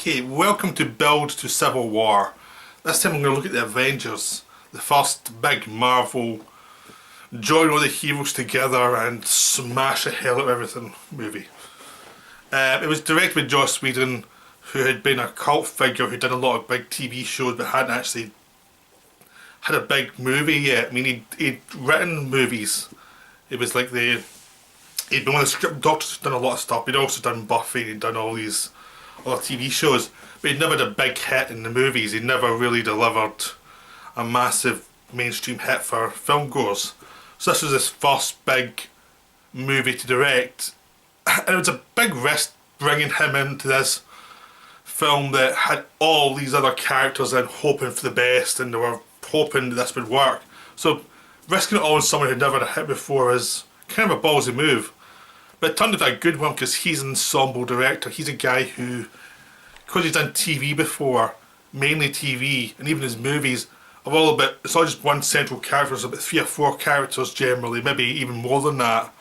Okay, welcome to Build to Civil War. This time I'm going to look at the Avengers, the first big Marvel join all the heroes together and smash the hell out of everything movie. It was directed by Joss Whedon, who had been a cult figure who did a lot of big TV shows but hadn't actually had a big movie yet. I mean, he'd written movies. It was like he'd been one of the script doctors who'd done a lot of stuff. He'd also done Buffy, he'd done all these other TV shows, but he'd never had a big hit in the movies. He'd never really delivered a massive mainstream hit for film goers. So this was his first big movie to direct, and it was a big risk bringing him into this film that had all these other characters in, hoping for the best, and they were hoping that this would work. So risking it all on someone who'd never had a hit before is kind of a ballsy move. But it turned out a good one because he's an ensemble director. He's a guy who, because he's done TV before, mainly TV, and even his movies, it's not just one central character, it's about 3 or 4 characters generally, maybe even more than that,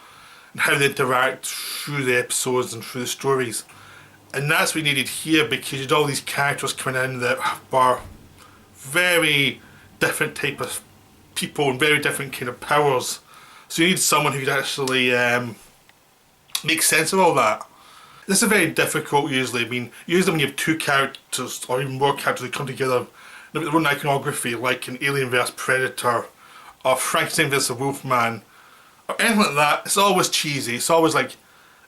and how they interact through the episodes and through the stories. And that's what we needed here, because you had all these characters coming in that were very different type of people and very different kind of powers. So you need someone who could actually make sense of all that. This is very difficult usually. I mean, usually when you have 2 characters or even more characters that come together and their own iconography, like an Alien vs Predator or Frankenstein vs the Wolfman or anything like that, it's always cheesy. It's always like,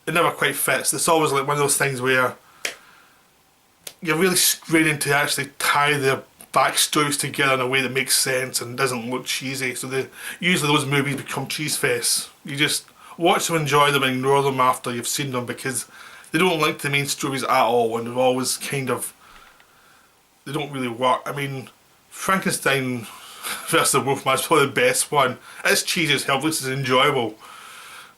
it never quite fits. It's always like one of those things where you're really straining to actually tie their backstories together in a way that makes sense and doesn't look cheesy. So usually those movies become cheese fests. You just watch them, enjoy them, and ignore them after you've seen them because they don't link to the main stories at all, and they're always they don't really work. I mean, Frankenstein vs the Wolfman is probably the best one. It's cheesy as hell, but it's enjoyable,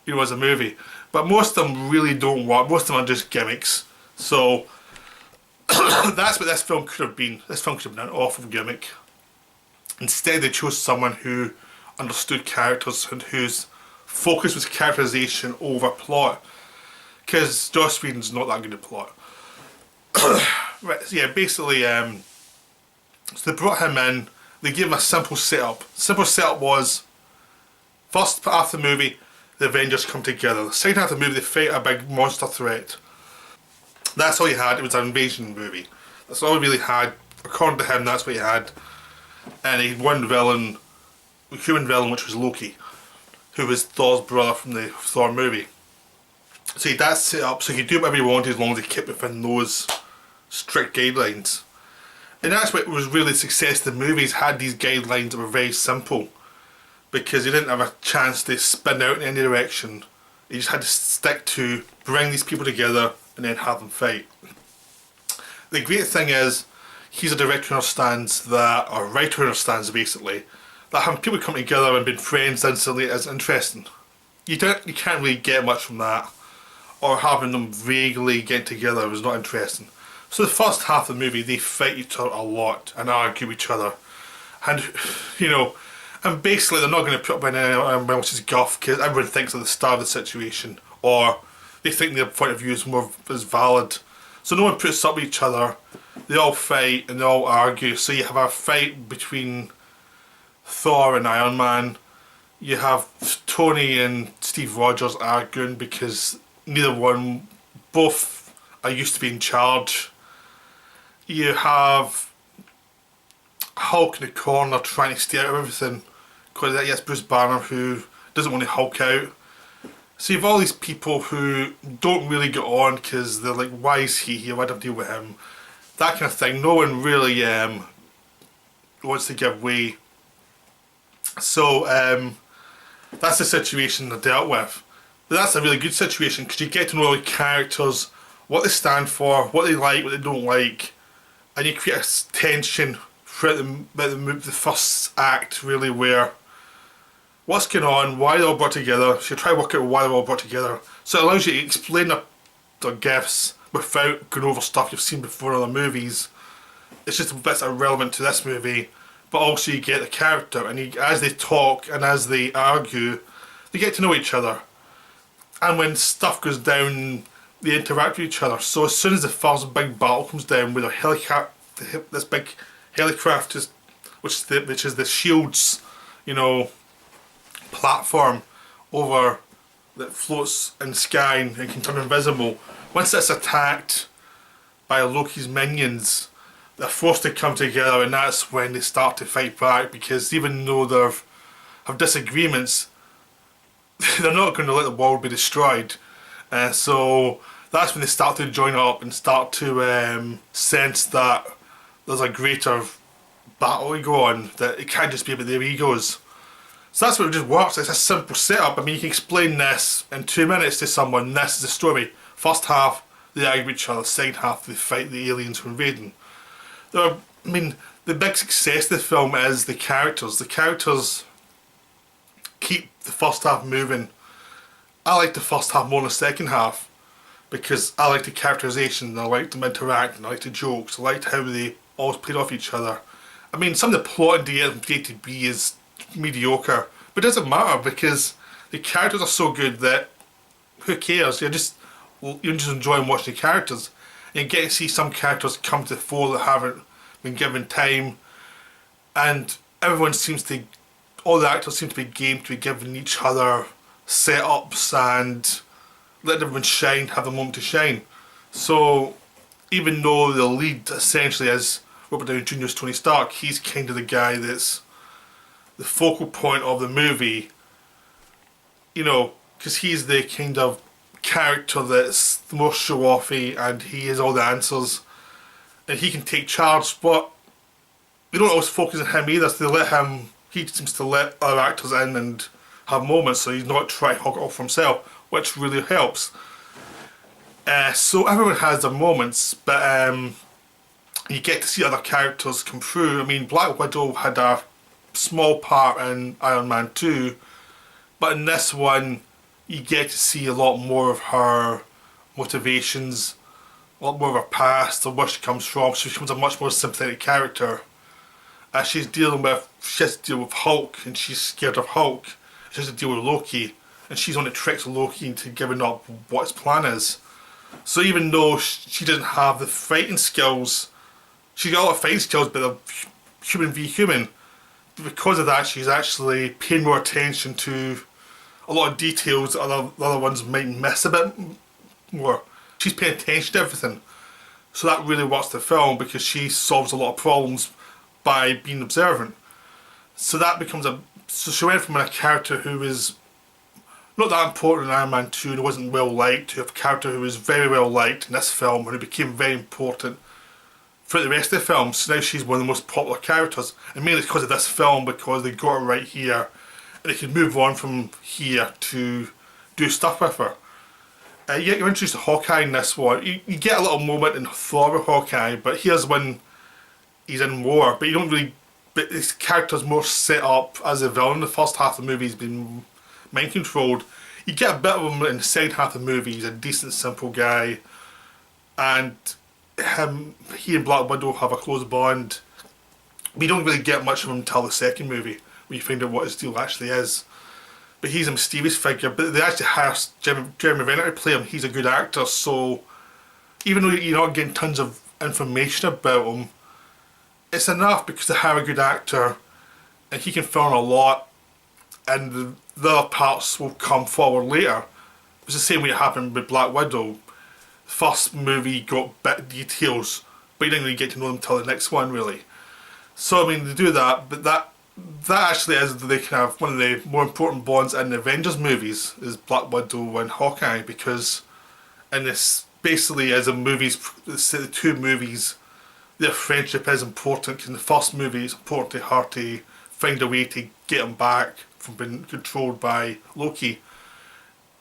as a movie. But most of them really don't work. Most of them are just gimmicks. So that's what this film could have been. This film could have been an awful gimmick. Instead, they chose someone who understood characters and whose focus was characterization over plot. Because Joss Whedon's not that good at plot. Right, so yeah, basically, so they brought him in, they gave him a simple setup. Simple setup was, first half of the movie, the Avengers come together. The second half of the movie, they fight a big monster threat. That's all he had. It was an invasion movie. That's all he really had. According to him, that's what he had. And he had one villain, a human villain, which was Loki, who was Thor's brother from the Thor movie. So he had that set up so he could do whatever he wanted as long as he kept within those strict guidelines. And that's what was really success. The movies had these guidelines that were very simple because he didn't have a chance to spin out in any direction. He just had to stick to bring these people together and then have them fight. The great thing is, he's a director who understands that, or a writer who understands basically, that having people come together and being friends instantly is interesting. You can't really get much from that, or having them vaguely get together is not interesting. So the first half of the movie, they fight each other a lot and argue with each other, and and basically they're not going to put up in anyone else's guff because everyone thinks they're the star of the situation, or they think their point of view is valid. So no one puts up with each other. They all fight and they all argue. So you have a fight between Thor and Iron Man. You have Tony and Steve Rogers arguing because both are used to be in charge. You have Hulk in the corner trying to stay out of everything because yes, Bruce Banner who doesn't want to Hulk out. So you have all these people who don't really get on because they're like, why is he here? Why do I deal with him? That kind of thing. No one really wants to give way. So that's the situation they're dealt with. But that's a really good situation because you get to know all the characters, what they stand for, what they like, what they don't like, and you create a tension throughout the first act really where what's going on, why they're all brought together, so you try to work out why they're all brought together. So it allows you to explain their gifts without going over stuff you've seen before in other movies. It's just bits that are relevant to this movie, but also you get the character, and as they talk and as they argue, they get to know each other. And when stuff goes down they interact with each other. So as soon as the first big battle comes down with a helicopter, this big helicraft is, which is the Shield's, you know, platform over that floats in the sky and can turn invisible. Once it's attacked by Loki's minions, they're forced to come together, and that's when they start to fight back, because even though they have disagreements, they're not going to let the world be destroyed. So that's when they start to join up and start to sense that there's a greater battle to go on, that it can't just be about their egos. So that's what it just works. It's a simple setup. I mean, you can explain this in 2 minutes to someone. This is the story. First half, they argue with each other. Second half, they fight the aliens who are invading. I mean, the big success of the film is the characters. The characters keep the first half moving. I like the first half more than the second half, because I like the characterization, I like them interacting, I like the jokes, I liked how they always played off each other. I mean, some of the plot to get from A to B is mediocre, but it doesn't matter because the characters are so good that who cares? You're just enjoying watching the characters. And you get to see some characters come to the fore that haven't been given time, and everyone seems to, all the actors seem to be game to be giving each other setups and let everyone shine, have a moment to shine. So even though the lead essentially is Robert Downey Jr.'s Tony Stark, he's kind of the guy that's the focal point of the movie, you know, because he's the kind of character that's the most show-offy, and he has all the answers and he can take charge, but they don't always focus on him either, so they let him, he seems to let other actors in and have moments, so he's not trying to hog it all for himself, which really helps. So everyone has their moments, but you get to see other characters come through. I mean, Black Widow had a small part in Iron Man 2, but in this one you get to see a lot more of her motivations, a lot more of her past, or where she comes from. She becomes a much more sympathetic character. She has to deal with Hulk, and she's scared of Hulk. She has to deal with Loki, and she's on the tricks of Loki into giving up what his plan is. So even though she doesn't have the fighting skills, she's got a lot of fighting skills, but they're human v human. But because of that, she's actually paying more attention to a lot of details that the other ones might miss a bit more. She's paying attention to everything. So that really works the film, because she solves a lot of problems by being observant. So that becomes so she went from a character who was not that important in Iron Man 2 and wasn't well liked, to a character who was very well liked in this film and who became very important for the rest of the film. So now she's one of the most popular characters, and mainly because of this film, because they got her right here and they could move on from here to do stuff with her. You're introduced to Hawkeye in this one. You get a little moment in Thor with Hawkeye, but here's when he's in war, but you don't really, but his character's more set up as a villain. The first half of the movie has been mind controlled. You get a bit of him in the second half of the movie. He's a decent, simple guy, and he and Black Widow have a close bond. We don't really get much of him until the second movie, where you find out what his deal actually is. But he's a mysterious figure. But they actually hired Jeremy Renner to play him. He's a good actor, so even though you're not getting tons of information about him, it's enough because they hire a good actor, and he can fill in a lot, and the other parts will come forward later. It's the same way it happened with Black Widow. The first movie got bit details, but you didn't really get to know them until the next one, really. So I mean, they do that, but that actually is the kind of one of the more important bonds in the Avengers movies, is Black Widow and Hawkeye, because in this basically as a movies, the two movies, their friendship is important, because in the first movie it's important to her to find a way to get him back from being controlled by Loki.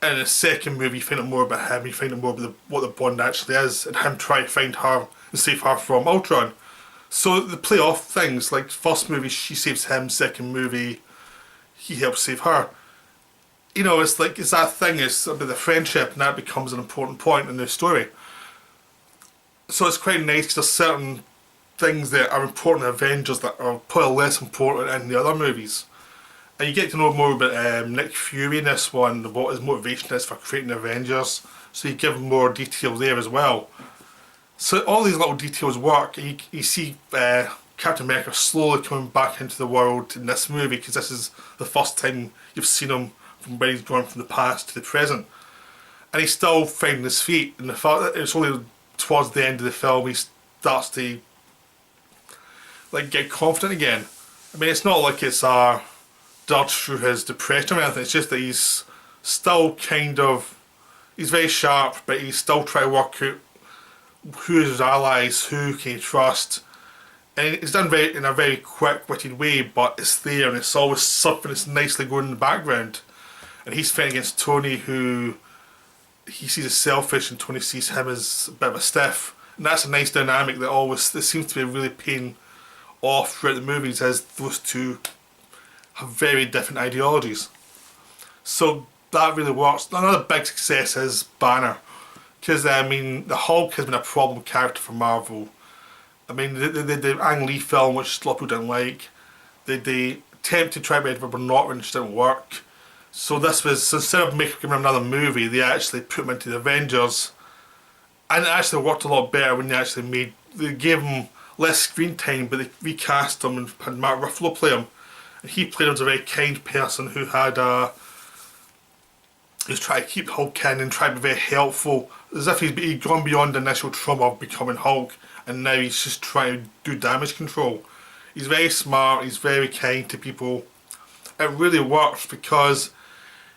And in the second movie you find out more about him, you find out more about what the bond actually is, and him trying to find her and save her from Ultron. So they play off things, like first movie she saves him, second movie he helps save her. You know, it's like, it's that thing, it's about the friendship, and that becomes an important point in the story. So it's quite nice, because there's certain things that are important in Avengers that are probably less important in the other movies. And you get to know more about Nick Fury in this one, what his motivation is for creating Avengers. so you give him more detail there as well. So all these little details work. You see Captain America slowly coming back into the world in this movie, because this is the first time you've seen him from where he's gone from the past to the present. And he's still finding his feet, and the fact that it's only towards the end of the film he starts to like get confident again. I mean, it's not like it's a dirt through his depression or anything, it's just that he's still kind of, he's very sharp, but he's still trying to work out who is his allies, who can he trust. And it's done in a very quick-witted way, but it's there, and it's always something that's nicely going in the background. And he's fighting against Tony, who he sees as selfish, and Tony sees him as a bit of a stiff. And that's a nice dynamic that seems to be really paying off throughout the movies, as those two have very different ideologies. So that really works. Another big success is Banner, because I mean, the Hulk has been a problem character for Marvel. I mean, the Ang Lee film, which a lot of people didn't like, they attempted to try with Edward Norton, which didn't work. So this was, instead of making him another movie, they actually put him into the Avengers, and it actually worked a lot better when they gave him less screen time, but they recast him and had Mark Ruffalo play him, and he played him as a very kind person who was trying to keep Hulk in and trying to be very helpful, as if he'd gone beyond the initial trauma of becoming Hulk, and now he's just trying to do damage control. He's very smart, he's very kind to people. It really works because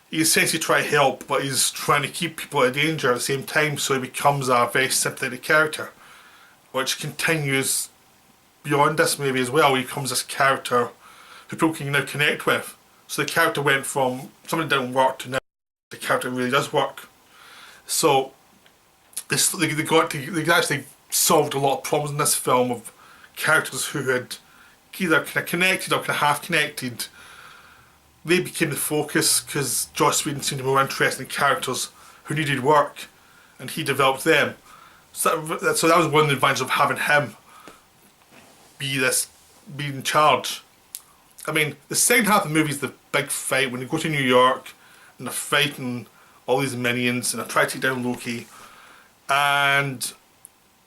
he's essentially trying to help, but he's trying to keep people out of danger at the same time, so he becomes a very sympathetic character, which continues beyond this movie as well. He becomes this character who people can now connect with. So the character went from something that didn't work to now the character really does work. So they actually solved a lot of problems in this film of characters who had either kind of connected or kind of half connected. They became the focus because Joss Whedon seemed to be more interested in characters who needed work, and he developed them. So that was one of the advantages of having him be in charge. I mean, the second half of the movie is the big fight when they go to New York and they're fighting all these minions and they're trying to take down Loki, and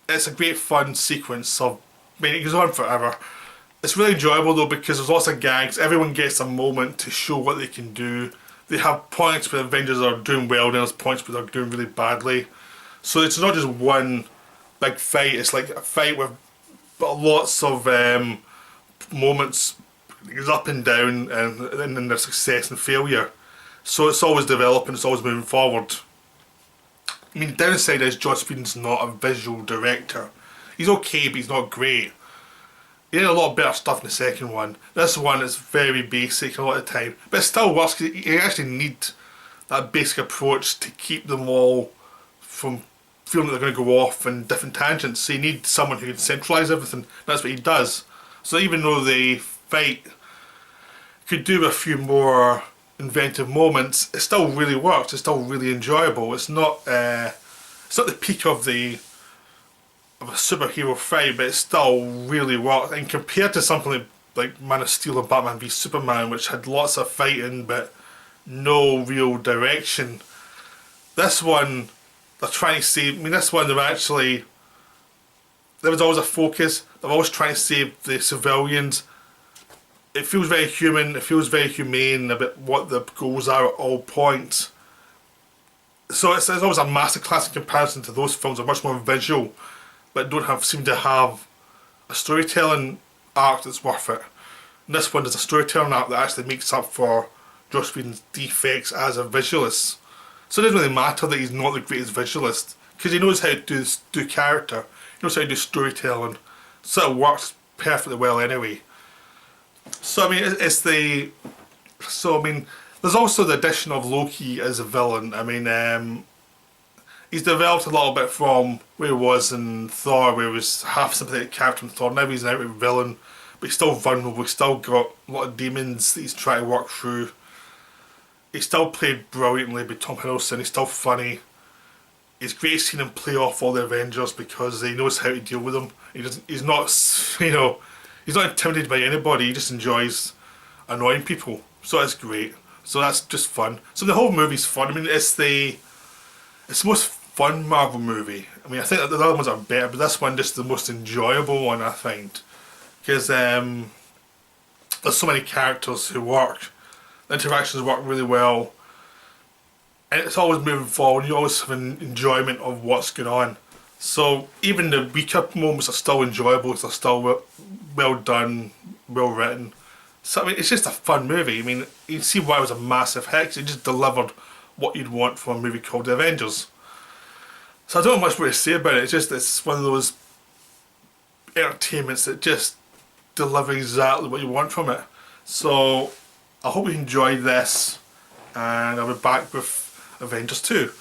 it's a great fun sequence of, I mean, it goes on forever. It's really enjoyable though, because there's lots of gags, everyone gets a moment to show what they can do. They have points where the Avengers are doing well, and there's points where they're doing really badly. So it's not just one big fight, it's like a fight with lots of moments. It goes up and down, and then there's success and failure. So it's always developing, it's always moving forward. I mean, the downside is Joss Whedon's not a visual director. He's okay, but he's not great. He did a lot better stuff in the second one. This one is very basic a lot of the time, but it still works because you actually need that basic approach to keep them all from feeling that they're going to go off in different tangents. So you need someone who can centralise everything. That's what he does. So even though the fight could do a few more inventive moments, it still really works. It's still really enjoyable. It's not the peak of a superhero fight, but it still really works. And compared to something like Man of Steel and Batman v Superman, which had lots of fighting but no real direction, this one they're trying to save. I mean, this one there was always a focus. They're always trying to save the civilians. It feels very human, it feels very humane about what the goals are at all points. So it's always a masterclass in comparison to those films that are much more visual, but don't seem to have a storytelling arc that's worth it. And this one is a storytelling arc that actually makes up for Joss Whedon's defects as a visualist. So it doesn't really matter that he's not the greatest visualist, because he knows how to do character, he knows how to do storytelling, so it works perfectly well anyway. So I mean, there's also the addition of Loki as a villain. I mean, he's developed a little bit from where he was in Thor, where he was half sympathetic character in Thor. Now he's an outright villain, but he's still vulnerable. He's still got a lot of demons that he's trying to work through. He's still played brilliantly by Tom Hiddleston. He's still funny. It's great seeing him play off all the Avengers because he knows how to deal with them. He's not intimidated by anybody. He just enjoys annoying people. So that's great. So that's just fun. So the whole movie's fun. I mean, it's the most fun Marvel movie. I mean, I think that the other ones are better, but this one just the most enjoyable one, I find. Because there's so many characters who work. The interactions work really well. And it's always moving forward. You always have an enjoyment of what's going on. So even the weaker moments are still enjoyable. They're still well done, well written. So I mean, it's just a fun movie. I mean, you can see why it was a massive hit. 'Cause it just delivered what you'd want from a movie called The Avengers. So I don't have much more to say about it. It's one of those entertainments that just deliver exactly what you want from it. So I hope you enjoyed this, and I'll be back with Avengers 2.